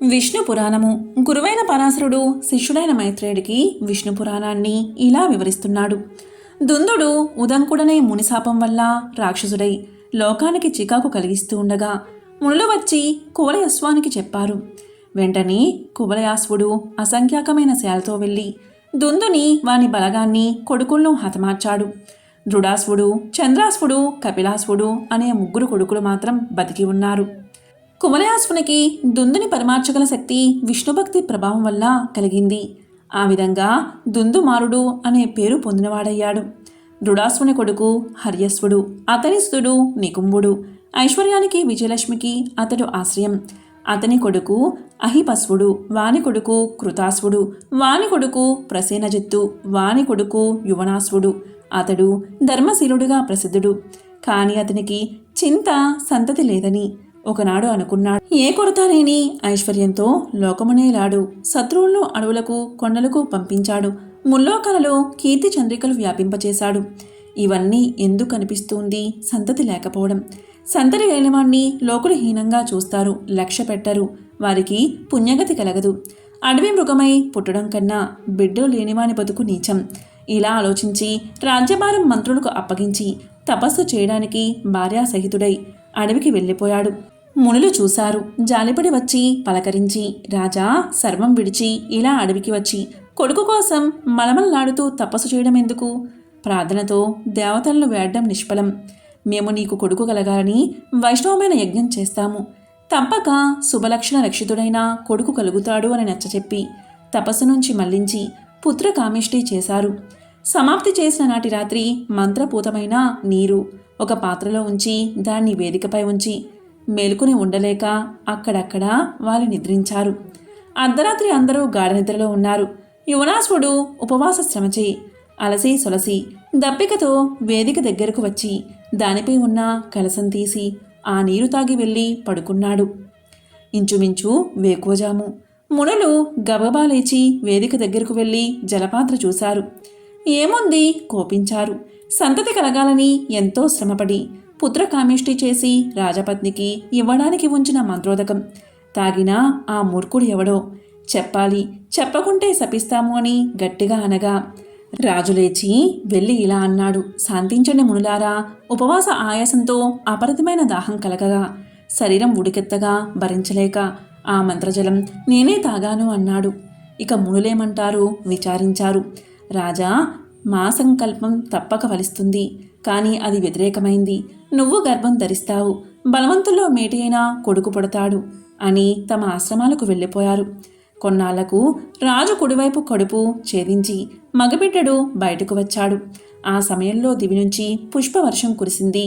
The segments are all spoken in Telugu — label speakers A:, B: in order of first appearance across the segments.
A: విష్ణు పురాణము. గురువైన పరాశరుడు శిష్యుడైన మైత్రేయుడికి విష్ణు పురాణాన్ని ఇలా వివరిస్తున్నాడు. దుందుడు ఉదంకుడనే మునిశాపం వల్ల రాక్షసుడై లోకానికి చికాకు కలిగిస్తూ ఉండగా మునులు వచ్చి కువలయస్వానికి చెప్పారు. వెంటనే కువలయాశ్వుడు అసంఖ్యాకమైన శాలతో వెళ్ళి దుందుని వాని బలగాన్ని కొడుకులను హతమార్చాడు. దృఢాశ్వుడు, చంద్రాశ్వుడు, కపిలాశ్వుడు అనే ముగ్గురు కొడుకులు మాత్రం బతికి ఉన్నారు. కువలయాశ్వునికి దుందుని పరిమార్చగల శక్తి విష్ణుభక్తి ప్రభావం వల్ల కలిగింది. ఆ విధంగా దుందుమారుడు అనే పేరు పొందినవాడయ్యాడు. దృఢాశ్వుని కొడుకు హర్యశ్వుడు, అతని సుతుడు నికుంభుడు. ఐశ్వర్యానికి విజయలక్ష్మికి అతడు ఆశ్రయం. అతని కొడుకు అహిపస్వుడు, వాని కొడుకు కృతాశ్వుడు, వాని కొడుకు ప్రసేనజిత్తు, వాని కొడుకు యువనాశ్వుడు. అతడు ధర్మశీలుడుగా ప్రసిద్ధుడు. కాని అతనికి చింత సంతతి లేదని ఒకనాడు అనుకున్నాడు. ఏ కొరత లేని ఐశ్వర్యంతో లోకమునేలాడు. శత్రువులను అడవులకు కొండలకు పంపించాడు. ముల్లోకాలలో కీర్తి చంద్రికలు వ్యాపింపచేశాడు. ఇవన్నీ ఎందుకు కనిపిస్తుంది? సంతతి లేకపోవడం. సంతతి లేనివాణ్ణి లోకులు హీనంగా చూస్తారు, లక్ష్య పెట్టరు. వారికి పుణ్యగతి కలగదు. అడవి మృగమై పుట్టడం కన్నా బిడ్డలు లేనివాని బతుకు నీచం. ఇలా ఆలోచించి రాజ్యభారం మంత్రులకు అప్పగించి తపస్సు చేయడానికి భార్యాసహితుడై అడవికి వెళ్ళిపోయాడు. మునులు చూశారు. జాలిపడి వచ్చి పలకరించి, రాజా సర్వం విడిచి ఇలా అడవికి వచ్చి కొడుకు కోసం మలమలలాడుతూ తపస్సు చేయడం ఎందుకు? ప్రార్థనతో దేవతలను వేడడం నిష్ఫలం. మేము నీకు కొడుకు కలగాలని వైష్ణవమైన యజ్ఞం చేస్తాము. తప్పక శుభలక్షణ రక్షితుడైన కొడుకు కలుగుతాడు అని నచ్చచెప్పి తపస్సు నుంచి మళ్లించి పుత్రకామిష్టి చేశారు. సమాప్తి చేసిన నాటి రాత్రి మంత్రపూతమైన నీరు ఒక పాత్రలో ఉంచి దాన్ని వేదికపై ఉంచి మేలుకుని ఉండలేక అక్కడక్కడ వాళ్ళు నిద్రించారు. అర్ధరాత్రి అందరూ గాఢనిద్రలో ఉన్నారు. యువనాశ్వుడు ఉపవాస శ్రమచే అలసి సొలసి దప్పికతో వేదిక దగ్గరకు వచ్చి దానిపై ఉన్న కలసం తీసి ఆ నీరు తాగి వెళ్ళి పడుకున్నాడు. ఇంచుమించు వేకువజాము. మునులు గబగబా లేచి వేదిక దగ్గరకు వెళ్ళి జలపాత్ర చూశారు. ఏముంది? కోపించారు. సంతతి కలగాలని ఎంతో శ్రమపడి పుత్రకామిష్టి చేసి రాజపత్నికి ఇవ్వడానికి ఉంచిన మంత్రోదకం తాగినా ఆ మూర్ఖుడు ఎవడో చెప్పాలి, చెప్పకుంటే శపిస్తాము అని గట్టిగా అనగా రాజు లేచి వెళ్ళి ఇలా అన్నాడు. శాంతించండి మునులారా. ఉపవాస ఆయాసంతో అపరితమైన దాహం కలగగా శరీరం ఉడికెత్తగా భరించలేక ఆ మంత్రజలం నేనే తాగాను అన్నాడు. ఇక మునులేమంటారు విచారించారు. రాజా, మా సంకల్పం తప్పక ఫలిస్తుంది. కానీ అది వ్యతిరేకమైంది. నువ్వు గర్భం ధరిస్తావు. బలవంతుల్లో మేటి అయినా కొడుకు పుడతాడు అని తమ ఆశ్రమాలకు వెళ్ళిపోయారు. కొన్నాళ్లకు రాజు కుడివైపు కడుపు ఛేదించి మగబిడ్డడు బయటకు వచ్చాడు. ఆ సమయంలో దివి నుంచి పుష్పవర్షం కురిసింది.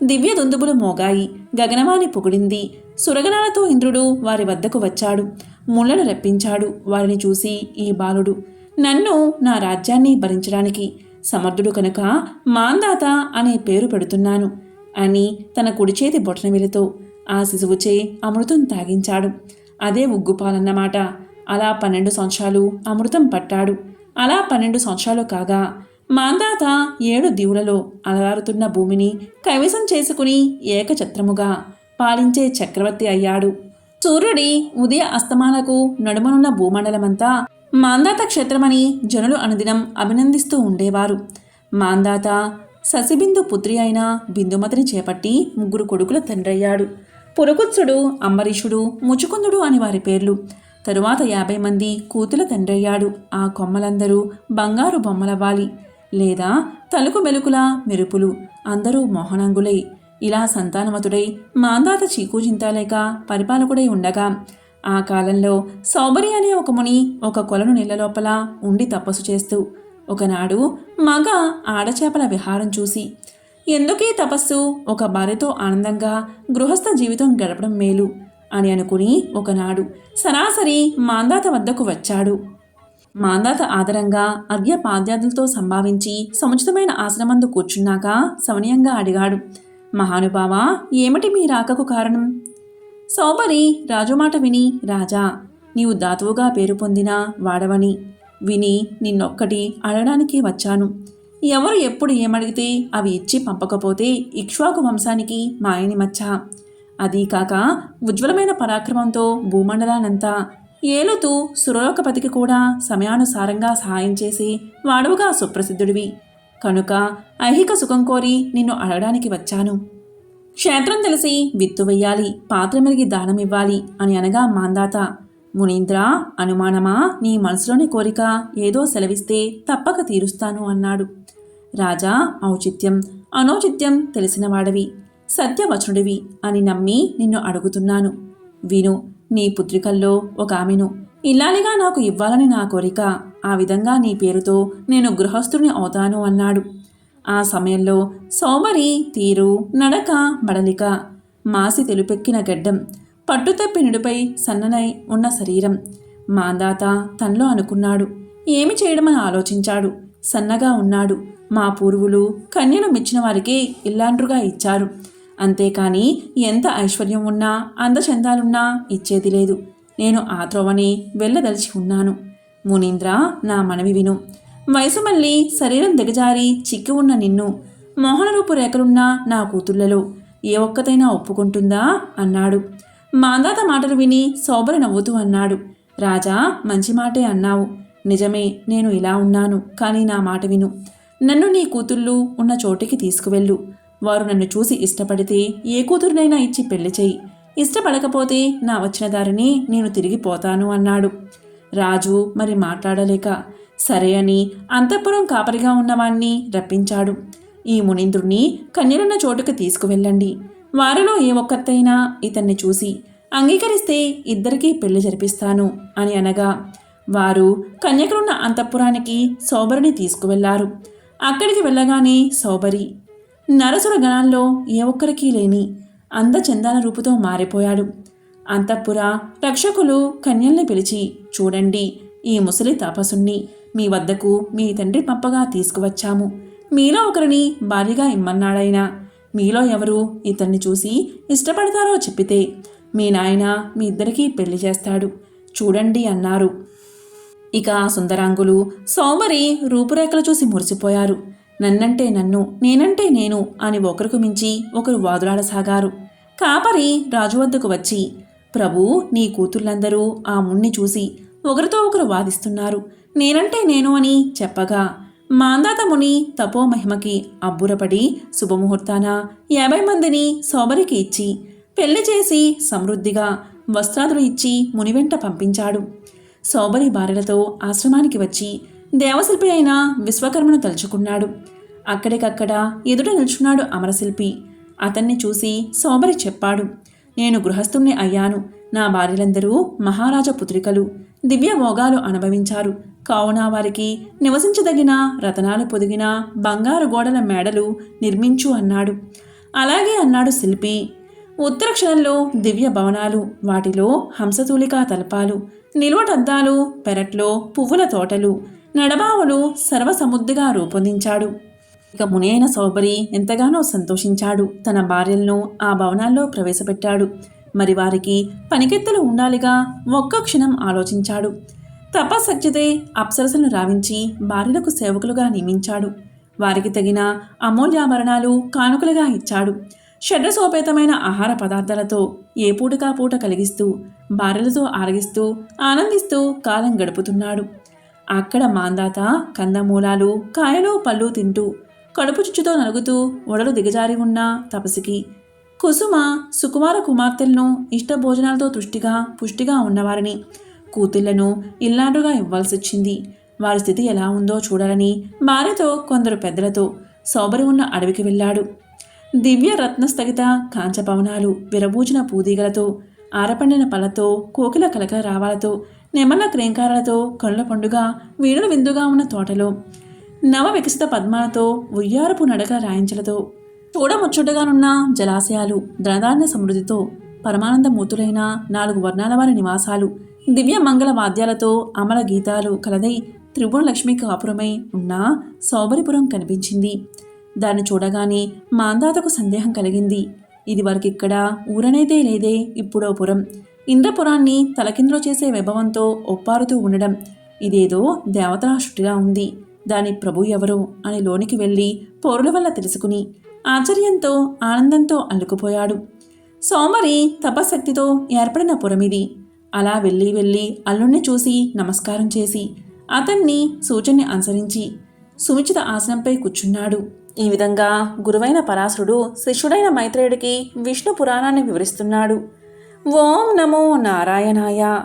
A: దివ్య దుందుబులు మోగాయి. గగనవాణి పొగిడింది. సురగణాలతో ఇంద్రుడు వారి వద్దకు వచ్చాడు. ముళ్ళను రప్పించాడు. వారిని చూసి ఈ బాలుడు నన్ను నా రాజ్యాన్ని భరించడానికి సమర్థుడు కనుక మాందాత అనే పేరు పెడుతున్నాను అని తన కుడిచేతి బొటనవేలితో ఆ శిశువుచే అమృతం తాగించాడు. అదే ఉగ్గుపాలన్నమాట. అలా 12 సంవత్సరాలు అమృతం పట్టాడు. అలా 12 సంవత్సరాలు కాగా మాందాత 7 దీవులలో అలరారుతున్న భూమిని కైవసం చేసుకుని ఏకఛత్రముగా పాలించే చక్రవర్తి అయ్యాడు. సూర్యుడి ఉదయ అస్తమాలకు నడుమనున్న భూమండలమంతా మాందాత క్షేత్రమని జనులు అనుదినం అభినందిస్తూ ఉండేవారు. మాందాత శశిబిందు పుత్రి అయిన బిందుమతిని చేపట్టి 3 కొడుకుల తండ్రయ్యాడు. పురకుత్సుడు, అంబరీషుడు, ముచుకుందుడు అని వారి పేర్లు. తరువాత 50 మంది కూతుల తండ్రయ్యాడు. ఆ కొమ్మలందరూ బంగారు బొమ్మలవ్వాలి, లేదా తలుకు మెలుకుల మెరుపులు. అందరూ మోహనంగులై ఇలా సంతానవతుడై మాందాత చీకూచింతలేక పరిపాలకుడై ఉండగా ఆ కాలంలో సౌబరి అనే ఒక ముని ఒక కొలను నీళ్ల లోపల ఉండి తపస్సు చేస్తూ ఒకనాడు మగ ఆడచేపల విహారం చూసి ఎందుకీ తపస్సు, ఒక భార్యతో ఆనందంగా గృహస్థ జీవితం గడపడం మేలు అని అనుకుని ఒకనాడు సరాసరి మాందాత వద్దకు వచ్చాడు. మాందాత ఆదరంగా అర్ఘ్యపాద్యాదులతో సంభావించి సముచితమైన ఆశ్రమందు కూర్చున్నాక సవనీయంగా అడిగాడు. మహానుభావా, ఏమిటి మీ రాకకు కారణం? సౌబరి రాజుమాట విని, రాజా, నీవు దాతువుగా పేరు పొందిన వాడవని విని నిన్నొక్కటి అడగడానికి వచ్చాను. ఎవరు ఎప్పుడు ఏమడిగితే అవి ఇచ్చి పంపకపోతే ఇక్ష్వాకు వంశానికి మాయని మచ్చ. అదీ కాక ఉజ్వలమైన పరాక్రమంతో భూమండలానంతా ఏలుతూ సురలోకపతికి కూడా సమయానుసారంగా సహాయం చేసి వాడుగా సుప్రసిద్ధుడివి. కనుక ఐహిక సుఖం కోరి నిన్ను అడగడానికి వచ్చాను. క్షేత్రం తెలిసి విత్తు వెయ్యాలి, పాత్ర మెరిగి దానమివ్వాలి అని అనగా మాందాత, మునీంద్ర, అనుమానమా? నీ మనసులోని కోరిక ఏదో సెలవిస్తే తప్పక తీరుస్తాను అన్నాడు. రాజా, ఔచిత్యం అనౌచిత్యం తెలిసినవాడవి, సత్యవచనుడివి అని నమ్మి నిన్ను అడుగుతున్నాను. విను, నీ పుత్రికల్లో ఒక ఆమెను ఇల్లాలిగా నాకు ఇవ్వాలని నా కోరిక. ఆ విధంగా నీ పేరుతో నేను గృహస్థుని అవుతాను అన్నాడు. ఆ సమయంలో సోమరి తీరు, నడక, బడలిక, మాసి తెలుపెక్కిన గడ్డం, పట్టుతప్పి నిడుపై సన్ననై ఉన్న శరీరం. మాందాత తనలో అనుకున్నాడు, ఏమి చేయడమని ఆలోచించాడు. సన్నగా ఉన్నాడు. మా పూర్వులు కన్యను మెచ్చిన వారికే ఇల్లాండ్రుగా ఇచ్చారు. అంతేకాని ఎంత ఐశ్వర్యం ఉన్నా అందచందాలున్నా ఇచ్చేది లేదు. నేను ఆ త్రోవని వెళ్ళదలిచి ఉన్నాను. మునీంద్ర, నా మనవి విను. వయసు మళ్ళీ శరీరం దిగజారి చిక్కి ఉన్న నిన్ను మోహనరూపు రేఖలున్న నా కూతుళ్లలో ఏ ఒక్కతైనా ఒప్పుకుంటుందా అన్నాడు. మాందాత మాటలు విని సోబరి నవ్వుతూ అన్నాడు, రాజా, మంచి మాటే అన్నావు. నిజమే, నేను ఇలా ఉన్నాను. కానీ నా మాట విను. నన్ను నీ కూతుళ్ళు ఉన్న చోటికి తీసుకువెళ్ళు. వారు నన్ను చూసి ఇష్టపడితే ఏ కూతురునైనా ఇచ్చి పెళ్లి చెయ్యి. ఇష్టపడకపోతే నా వచ్చిన దారిని నేను తిరిగిపోతాను అన్నాడు. రాజు మరి మాట్లాడలేక సరే అని అంతఃపురం కాపరిగా ఉన్నవాణ్ణి రప్పించాడు. ఈ మునీంద్రుణ్ణి కన్యలున్న చోటుకు తీసుకువెళ్ళండి. వారిలో ఏ ఒక్కతైనా ఇతన్ని చూసి అంగీకరిస్తే ఇద్దరికీ పెళ్లి జరిపిస్తాను అని అనగా వారు కన్యకులున్న అంతఃపురానికి సోబరిని తీసుకువెళ్లారు. అక్కడికి వెళ్ళగానే సోబరి నరసుర గణాల్లో ఏ ఒక్కరికీ లేని అందచందాల రూపుతో మారిపోయాడు. అంతఃపుర రక్షకులు కన్యల్ని పిలిచి, చూడండి, ఈ ముసలి తాపసుణ్ణి మీ వద్దకు మీ తండ్రి పంపగా తీసుకువచ్చాము. మీలో ఒకరిని భార్యగా ఇమ్మన్నాడైనా మీలో ఎవరు ఇతన్ని చూసి ఇష్టపడతారో చెప్పితే మీ నాయన మీ ఇద్దరికీ పెళ్లి చేస్తాడు. చూడండి అన్నారు. ఇక సుందరాంగులు సోమరి రూపురేఖలు చూసి మురిసిపోయారు. నన్నంటే నన్ను, నేనంటే నేను అని ఒకరికి మించి ఒకరు వాదులాడసాగారు. కాపరి రాజు వద్దకు వచ్చి, ప్రభూ, నీ కూతుళ్ళందరూ ఆ మున్ని చూసి ఒకరితో ఒకరు వాదిస్తున్నారు. నేనంటే నేను అని చెప్పగా మాందాత ముని తపోమహిమకి అబ్బురపడి శుభముహూర్తాన 50 మందిని సోమరికి ఇచ్చి పెళ్లి చేసి సమృద్ధిగా వస్త్రాదులు ఇచ్చి మునివెంట పంపించాడు. సోబరి భార్యలతో ఆశ్రమానికి వచ్చి దేవశిల్పి అయిన విశ్వకర్మను తలుచుకున్నాడు. అక్కడికక్కడ ఎదుట నిల్చున్నాడు అమరశిల్పి. అతన్ని చూసి సోబరి చెప్పాడు, నేను గృహస్థుణ్ణి అయ్యాను. నా భార్యలందరూ మహారాజ పుత్రికలు, దివ్య భోగాలు అనుభవించారు. కావున వారికి నివసించదగిన రతనాలు పొదిగిన బంగారు గోడల మేడలు నిర్మించు అన్నాడు. అలాగే అన్నాడు శిల్పి. ఉత్తర క్షణంలో దివ్య భవనాలు, వాటిలో హంసతూలికా తల్పాలు, నిల్వటద్దాలు, పెరట్లో పువ్వుల తోటలు, నడబావులు సర్వసముద్దిగా రూపొందించాడు. ఇక ముని అయిన సోబరి ఎంతగానో సంతోషించాడు. తన భార్యలను ఆ భవనాల్లో ప్రవేశపెట్టాడు. మరి వారికి పనికెత్తలు ఉండాలిగా ఒక్క క్షణం ఆలోచించాడు. తపశక్తితే అప్సరసలను రావించి భార్యలకు సేవకులుగా నియమించాడు. వారికి తగిన అమూల్యాభరణాలు కానుకలుగా ఇచ్చాడు. షడ్రసోపేతమైన ఆహార పదార్థాలతో ఏ పూటకా పూట కలిగిస్తూ భార్యలతో ఆరగిస్తూ ఆనందిస్తూ కాలం గడుపుతున్నాడు. అక్కడ మాందాత కందమూలాలు, కాయలు, పళ్ళు తింటూ కడుపు చుచ్చుతో నలుగుతూ ఒడలు దిగజారి ఉన్న తపసికి కుసుమ సుకుమార కుమార్తెలను ఇష్టభోజనాలతో పుష్టిగా ఉన్నవారిని కూతుళ్లను ఇల్లాండ్రుగా ఇవ్వాల్సొచ్చింది. వారి స్థితి ఎలా ఉందో చూడాలని భార్యతో కొందరు పెద్దలతో సోబరి ఉన్న అడవికి వెళ్ళాడు. దివ్య రత్నస్థగిత కాంచపవనాలు, విరబూచిన పూదీగలతో, ఆరపండిన పళ్ళతో, కోకిల కలకల రావాలతో, నెమళ్ళ క్రేంకారాలతో కనుల పండుగ వీణుల విందుగా ఉన్న తోటలో, నవ వికసిత పద్మాలతో, ఉయ్యారపు నడక రాయించలతో, చూడముచ్చటగానున్న జలాశయాలు, ధనధాన్య సమృద్ధితో, పరమానందమూర్తులైన 4 వర్ణాల వారి నివాసాలు, దివ్య మంగళ వాద్యాలతో, అమల గీతాలు కలదై త్రిభువనలక్ష్మి కాపురమై ఉన్న సౌబరిపురం కనిపించింది. దాన్ని చూడగానే మాందాతకు సందేహం కలిగింది. ఇది వరకిక్కడ ఊరనేదే లేదే, ఇప్పుడో పురం. ఇంద్రపురాన్ని తలకిందులో చేసే వైభవంతో ఒప్పారుతూ ఉండడం, ఇదేదో దేవతల సృష్టిలా ఉంది. దాని ప్రభు ఎవరో అని లోనికి వెళ్ళి పౌరుల వల్ల తెలుసుకుని ఆశ్చర్యంతో ఆనందంతో అల్లుకుపోయాడు. సోమరి తపశక్తితో ఏర్పడిన పురమిది. అలా వెళ్ళి అల్లుణ్ణి చూసి నమస్కారం చేసి అతన్ని సూచనని అనుసరించి సుముచిత ఆసనంపై కూర్చున్నాడు. ఈ విధంగా గురువైన పరాశరుడు శిష్యుడైన మైత్రేయుడికి విష్ణు పురాణాన్ని వివరిస్తున్నాడు. ఓం నమో నారాయణాయ.